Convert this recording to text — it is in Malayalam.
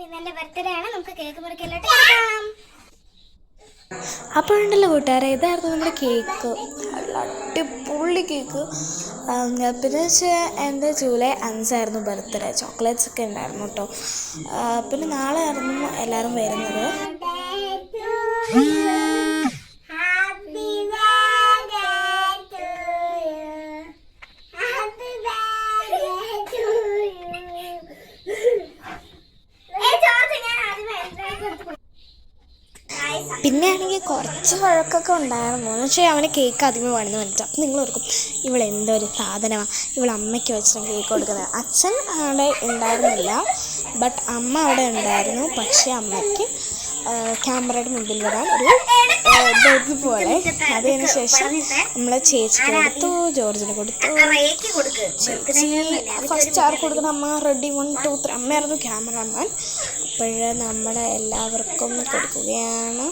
ഇന്നെന്റെ ബർത്ത്ഡേ ആണ്. നമുക്ക് കേക്ക് മുറിക്കലോട്ട് കിടക്കാം. അപ്പോഴുണ്ടല്ലോ കൂട്ടുകാരെ, ഇതായിരുന്നു നമ്മുടെ കേക്ക്. നല്ല അടിപൊളി കേക്ക്. പിന്നെ വെച്ചാൽ എൻ്റെ ജൂലൈ 5 ബർത്ത്ഡേ. ചോക്ലേറ്റ്സ് ഒക്കെ ഉണ്ടായിരുന്നു കേട്ടോ. പിന്നെ നാളെ ആയിരുന്നു എല്ലാവരും വരുന്നത്. പിന്നെ ആണെങ്കിൽ കുറച്ച് വഴക്കൊക്കെ ഉണ്ടായിരുന്നു. എന്ന് വെച്ചാൽ അവന് കേക്ക് ആദ്യമേ വേണമെന്ന് പറഞ്ഞിട്ട്. അപ്പം നിങ്ങൾ ഓർക്കും ഇവളെന്തൊരു സാധനമാണ്, ഇവളമ്മയ്ക്ക് വെച്ചിട്ടാണ് കേക്ക് കൊടുക്കുന്നത്. അച്ഛൻ അവിടെ ഉണ്ടായിരുന്നില്ല, ബട്ട് അമ്മ അവിടെ ഉണ്ടായിരുന്നു. പക്ഷേ അമ്മയ്ക്ക് ക്യാമറയുടെ മുമ്പിൽ വരാൻ ഒരു ബെഗ് പോലെ. അതിന് ശേഷം നമ്മളെ ചേച്ചിക്ക് കൊടുത്തു, ജോർജിന് കൊടുത്തു. ചേച്ചി ഫസ്റ്റ് ആർക്ക് കൊടുക്കുന്ന അമ്മ റെഡി 1 2 3 അമ്മയായിരുന്നു ക്യാമറമാൻ. അപ്പോഴേ നമ്മളെ എല്ലാവർക്കും കൊടുക്കുകയാണ്.